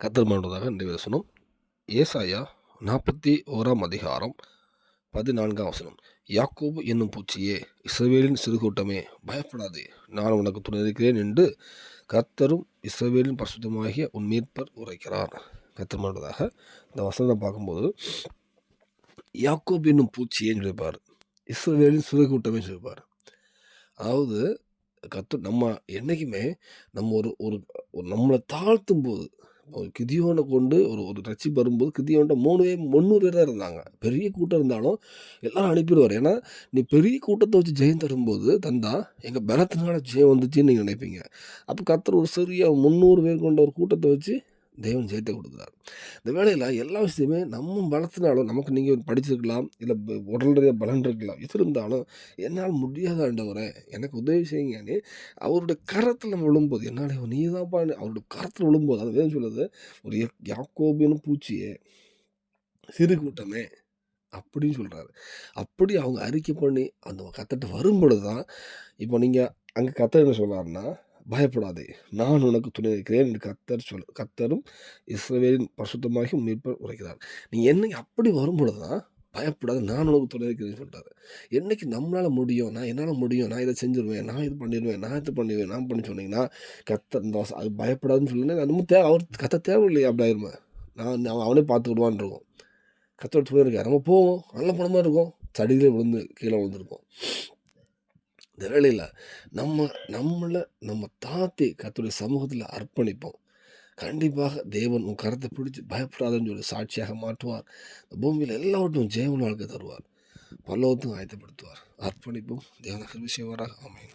கர்த்தர் மாண்டதாக இன்றைய வசனம் ஏசாயா 41 அதிகாரம் 14 வசனம். யாக்கோபு என்னும் பூச்சியே, இஸ்ரவேலின் சிறுகூட்டமே, பயப்படாதே, நான் உனக்கு துணை இருக்கிறேன் என்று கர்த்தரும் இஸ்ரவேலின் பரிசுத்தமாகிய உன் மீட்பர் உரைக்கிறார். கர்த்தர் மாண்டதாக இந்த வசனத்தை பார்க்கும்போது யாக்கோபு என்னும் பூச்சியேன்னு சொல்லியிருப்பார், இஸ்ரவேலின் சிறுகூட்டமே சொல்லியிருப்பார். அதாவது நம்ம என்றைக்குமே நம்ம ஒரு நம்மளை தாழ்த்தும் போது, கிதியோனை கொண்டு ஒரு ரட்சிப்பு வரும்போது கிதியோன்ட்ட 300 பேர் தான் இருந்தாங்க. பெரிய கூட்டம் இருந்தாலும் எல்லாரும் அனுப்பிடுவார். ஏன்னா நீ பெரிய கூட்டத்தை வச்சு ஜெயம் தரும்போது தந்தா எங்கள் பலத்தினால ஜெயம் வந்துச்சுன்னு நீங்கள் நினைப்பீங்க. அப்போ கர்த்தர் ஒரு சிறிய 300 பேர் கொண்ட ஒரு கூட்டத்தை வச்சு தேவன் ஜெயத்தை கொடுக்குறார். இந்த வேலையில் எல்லா விஷயத்தையுமே நம்ம பலத்தினாலும், நமக்கு நீங்கள் படிச்சிருக்கலாம், இல்லை உடல் ரீதியாக பலன் இருக்கலாம், எது இருந்தாலும் என்னால் முடியாத ஆண்டவரே எனக்கு உதவி செய்யுங்கன்னு அவருடைய கரத்தில் நம்ம விழும்போது, என்னால் நீ தான்ப்பா அவருடைய கரத்தில் விழும்போது, அது வேணும் சொல்லுது, ஒரு யாக்கோபின்னு பூச்சியே, சிறு கூட்டமே அப்படின்னு சொல்கிறாரு. அப்படி அவங்க அறிக்கை பண்ணி அந்த கத்தட்ட வரும்பொழுது தான், இப்போ நீங்கள் அங்கே கத்தர் என்ன சொல்கிறாருன்னா, பயப்படாதே, நான் உனக்கு துணை இருக்கிறேன் என்று கர்த்தரும் இஸ்ரவேலின் பரிசுத்தமாகி மீட்பர் உரைக்கிறார். நீங்கள் என்னைக்கு அப்படி வரும்பொழுது தான், பயப்படாது, நான் உனக்கு துணை இருக்கிறேன்னு சொல்கிறாரு. என்னைக்கு நம்மளால் முடியும், நான் என்னால் முடியும், நான் இதை செஞ்சுருவேன், நான் இது பண்ணிடுவேன், நான் இது பண்ணுவேன், நான் பண்ணி சொன்னீங்கன்னா கர்த்தர் இந்த அது பயப்படாதுன்னு சொல்லுங்க. நம்ம அவர் கத்த தேவையில்லையே, அப்படி ஆயிருமே, அவனே பார்த்துக்கிடுவான் இருக்கும். கர்த்தர் துணை இருக்கார், நம்ம போவோம், நல்ல பணமாக இருக்கும், தடியிலே விழுந்து கீழே விழுந்திருப்போம். இந்த வேளையில் நம்ம தாத்தி கர்த்தருடைய சமூகத்தில் அர்ப்பணிப்போம். கண்டிப்பாக தேவன் உன் கரத்தை பிடிச்சி பயப்படாதுன்னு சொல்லி சாட்சியாக மாற்றுவார். பூமியில் எல்லாவற்றும் ஜெயமுள்ள வாழ்க்கை தருவார். பரலோகத்துக்கும் ஆயத்தப்படுத்துவார். அர்ப்பணிப்போம். தேவனுக்கு விஷயம் வராக. ஆமென்.